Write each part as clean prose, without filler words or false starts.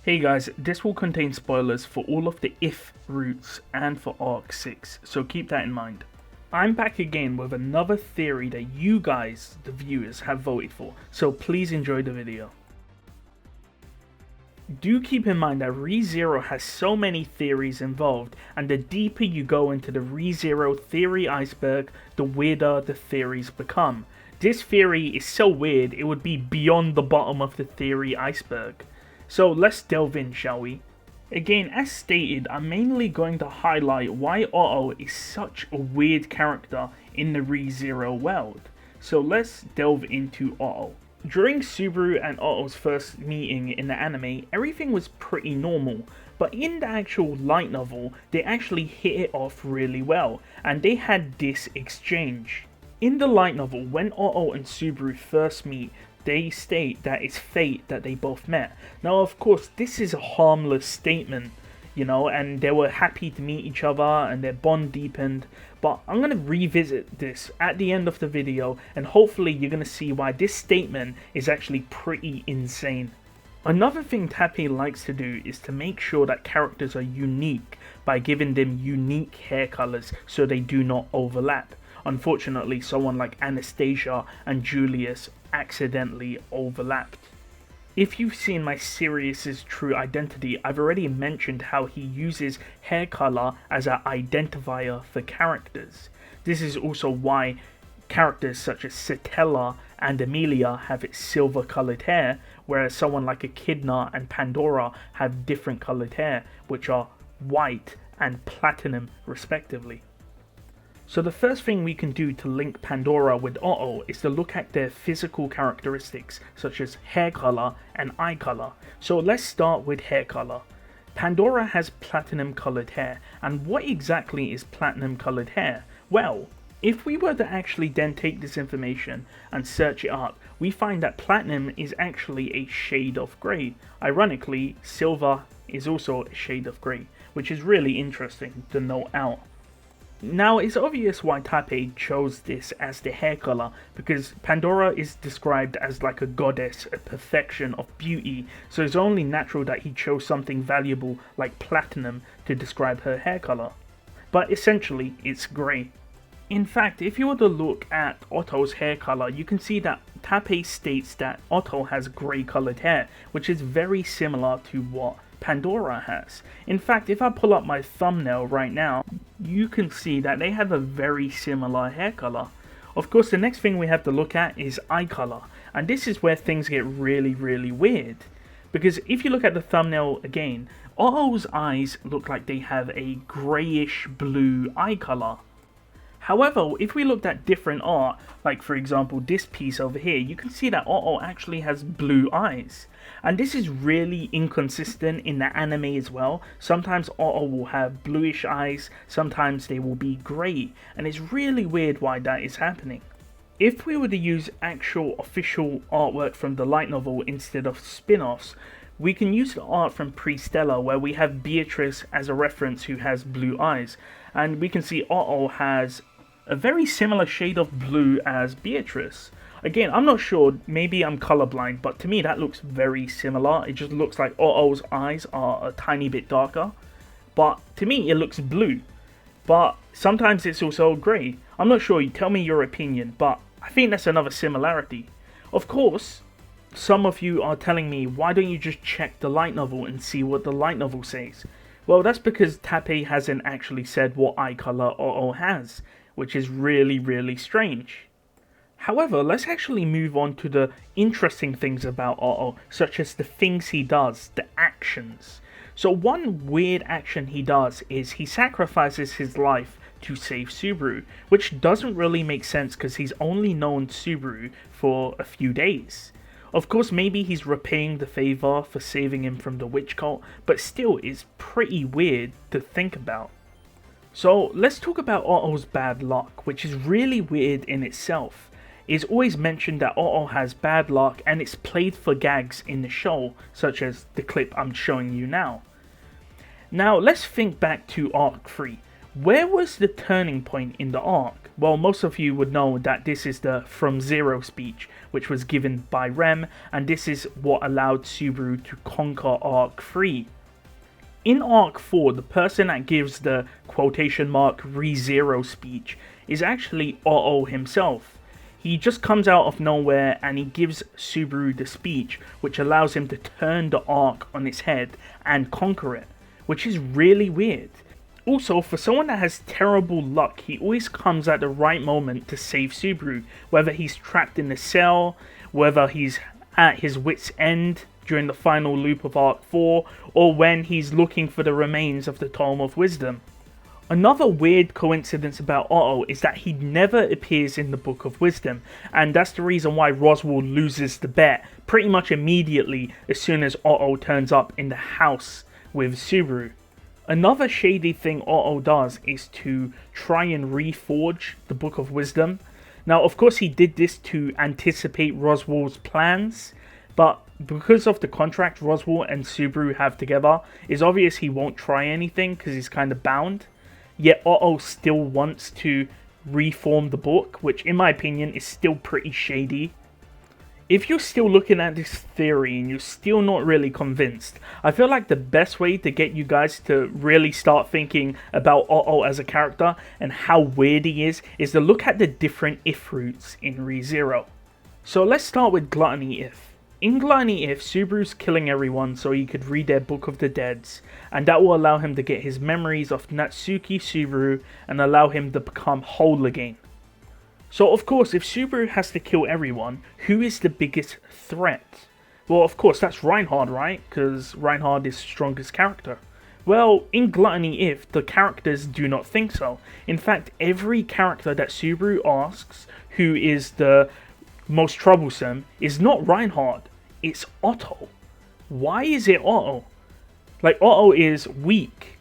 Hey guys, this will contain spoilers for all of the if routes and for Arc 6, so keep that in mind. I'm back again with another theory that you guys, the viewers, have voted for, so please enjoy the video. Do keep in mind that rezero has so many theories involved, and the deeper you go into the rezero theory iceberg, the weirder the theories become. This theory is so weird it would be beyond the bottom of the theory iceberg. So let's delve in, shall we? Again, as stated, I'm mainly going to highlight why Otto is such a weird character in the rezero world. So let's delve into Otto. During Subaru and Otto's first meeting in the anime, everything was pretty normal, but in the actual light novel, they actually hit it off really well, and they had this exchange. In the light novel, when Otto and Subaru first meet, they state that it's fate that they both met. Now, of course, this is a harmless statement, you know, and they were happy to meet each other and their bond deepened. But I'm going to revisit this at the end of the video, and hopefully you're going to see why this statement is actually pretty insane. Another thing Tappei likes to do is to make sure that characters are unique by giving them unique hair colors so they do not overlap. Unfortunately, someone like Anastasia and Julius accidentally overlapped. If you've seen my Sirius's true identity, I've already mentioned how he uses hair color as an identifier for characters. This is also why characters such as Satella and Amelia have silver colored hair, whereas someone like Echidna and Pandora have different colored hair, which are white and platinum respectively. So the first thing we can do to link Pandora with Otto is to look at their physical characteristics such as hair color and eye color. So let's start with hair color. Pandora has platinum colored hair, and what exactly is platinum colored hair? Well, if we were to actually then take this information and search it up, we find that platinum is actually a shade of grey. Ironically, silver is also a shade of grey, which is really interesting to note out. Now, it's obvious why Tappei chose this as the hair color, because Pandora is described as like a goddess, a perfection of beauty, so it's only natural that he chose something valuable like platinum to describe her hair color. But essentially, it's grey. In fact, if you were to look at Otto's hair color, you can see that Tappei states that Otto has grey colored hair, which is very similar to what Pandora has. In fact, if I pull up my thumbnail right now, you can see that they have a very similar hair color. Of course, the next thing we have to look at is eye color, and this is where things get really weird. Because if you look at the thumbnail again, Otto's eyes look like they have a greyish blue eye color. However, if we looked at different art, like for example this piece over here, you can see that Otto actually has blue eyes. And this is really inconsistent in the anime as well. Sometimes Otto will have bluish eyes, sometimes they will be grey, and it's really weird why that is happening. If we were to use actual official artwork from the light novel instead of spin-offs, we can use the art from Pre-Stella where we have Beatrice as a reference who has blue eyes, and we can see Otto has a very similar shade of blue as Beatrice. Again, I'm not sure, maybe I'm colorblind, but to me that looks very similar. It just looks like Otto's eyes are a tiny bit darker, but to me it looks blue. But sometimes it's also grey. I'm not sure, you tell me your opinion, but I think that's another similarity. Of course, some of you are telling me, why don't you just check the light novel and see what the light novel says? Well, that's because Tappei hasn't actually said what eye color Otto has, which is really strange. However, let's actually move on to the interesting things about Otto, such as the things he does, the actions. So one weird action he does is he sacrifices his life to save Subaru, which doesn't really make sense because he's only known Subaru for a few days. Of course, maybe he's repaying the favor for saving him from the witch cult, but still it's pretty weird to think about. So let's talk about Otto's bad luck, which is really weird in itself. It's always mentioned that Otto has bad luck, and it's played for gags in the show, such as the clip I'm showing you now. Now let's think back to Arc 3. Where was the turning point in the arc? Well, most of you would know that this is the From Zero speech, which was given by Rem, and this is what allowed Subaru to conquer Arc 3. In Arc 4, the person that gives the quotation mark rezero speech is actually Otto himself. He just comes out of nowhere and he gives Subaru the speech, which allows him to turn the arc on its head and conquer it, which is really weird. Also, for someone that has terrible luck, he always comes at the right moment to save Subaru, whether he's trapped in a cell, whether he's at his wit's end during the final loop of Arc 4, or when he's looking for the remains of the Tome of Wisdom. Another weird coincidence about Otto is that he never appears in the Book of Wisdom, and that's the reason why Roswell loses the bet pretty much immediately as soon as Otto turns up in the house with Subaru. Another shady thing Otto does is to try and reforge the Book of Wisdom. Now, of course, he did this to anticipate Roswell's plans, but because of the contract Roswell and Subaru have together, it's obvious he won't try anything because he's kind of bound. Yet Otto still wants to reform the book, which in my opinion is still pretty shady. If you're still looking at this theory and you're still not really convinced, I feel like the best way to get you guys to really start thinking about Otto as a character and how weird he is to look at the different if roots in ReZero. So let's start with Gluttony If. In Gluttony If, Subaru's killing everyone so he could read their Book of the Deads, and that will allow him to get his memories of Natsuki Subaru and allow him to become whole again. So of course, if Subaru has to kill everyone, who is the biggest threat? Well, of course, that's Reinhard, right? Because Reinhard is the strongest character. Well, in Gluttony If, the characters do not think so. In fact, every character that Subaru asks who is the most troublesome is not Reinhard, it's Otto. Why is it Otto? Like, Otto is weak.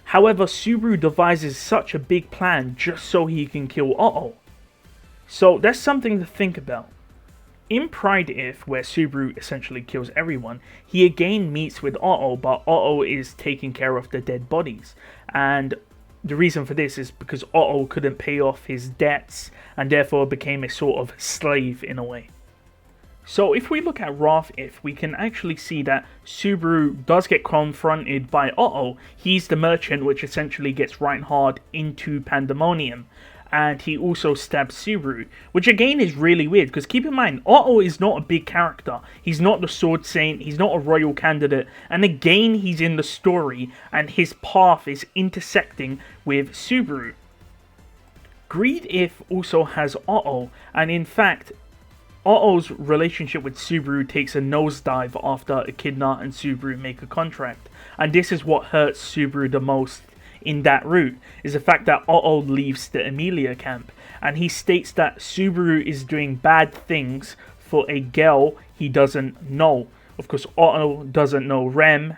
However, Subaru devises such a big plan just so he can kill Otto. So that's something to think about. In Pride If, where Subaru essentially kills everyone, he again meets with Otto, but Otto is taking care of the dead bodies. And the reason for this is because Otto couldn't pay off his debts and therefore became a sort of slave in a way. So if we look at Wrath If, we can actually see that Subaru does get confronted by Otto. He's the merchant which essentially gets Reinhard into Pandemonium. And he also stabs Subaru, which again is really weird, because keep in mind, Otto is not a big character. He's not the Sword Saint, he's not a royal candidate, and again he's in the story, and his path is intersecting with Subaru. Greed If also has Otto, and in fact, Otto's relationship with Subaru takes a nosedive after Echidna and Subaru make a contract, and this is what hurts Subaru the most in that route, is the fact that Otto leaves the Emilia camp, and he states that Subaru is doing bad things for a girl he doesn't know. Of course, Otto doesn't know Rem,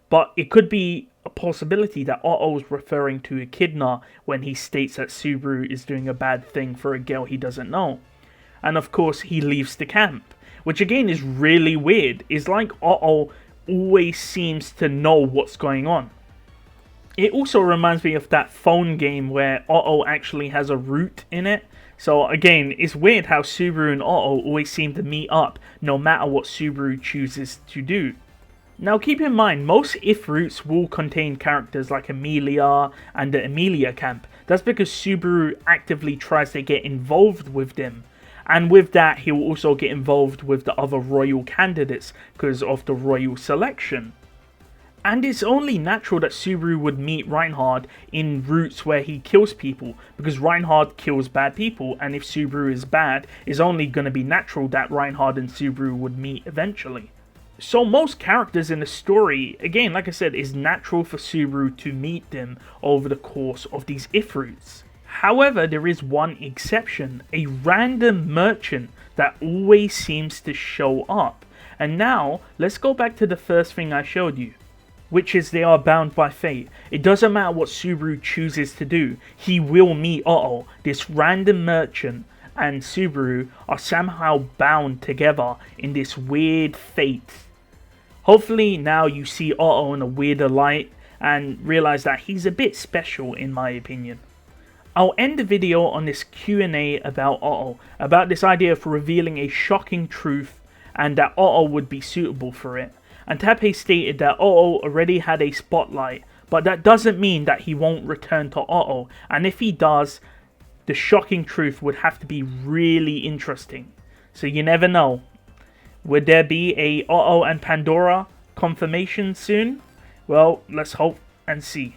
but it could be a possibility that Otto's referring to Echidna when he states that Subaru is doing a bad thing for a girl he doesn't know. And of course, he leaves the camp, which again is really weird. It's like Otto always seems to know what's going on. It also reminds me of that phone game where Otto actually has a root in it. So again, it's weird how Subaru and Otto always seem to meet up no matter what Subaru chooses to do. Now keep in mind, most if routes will contain characters like Emilia and the Emilia camp. That's because Subaru actively tries to get involved with them. And with that, he will also get involved with the other royal candidates because of the royal selection. And it's only natural that Subaru would meet Reinhard in routes where he kills people, because Reinhard kills bad people, and if Subaru is bad, it's only going to be natural that Reinhard and Subaru would meet eventually. So most characters in the story, again, like I said, is natural for Subaru to meet them over the course of these if routes. However, there is one exception, a random merchant that always seems to show up. And now, let's go back to the first thing I showed you, which is they are bound by fate. It doesn't matter what Subaru chooses to do, he will meet Otto. This random merchant and Subaru are somehow bound together in this weird fate. Hopefully now you see Otto in a weirder light, and realize that he's a bit special in my opinion. I'll end the video on this Q&A about Otto, about this idea of revealing a shocking truth and that Otto would be suitable for it. And Tepe stated that Otto already had a spotlight, but that doesn't mean that he won't return to Otto, and if he does, the shocking truth would have to be really interesting. So you never know. Would there be a Otto and Pandora confirmation soon? Well, let's hope and see.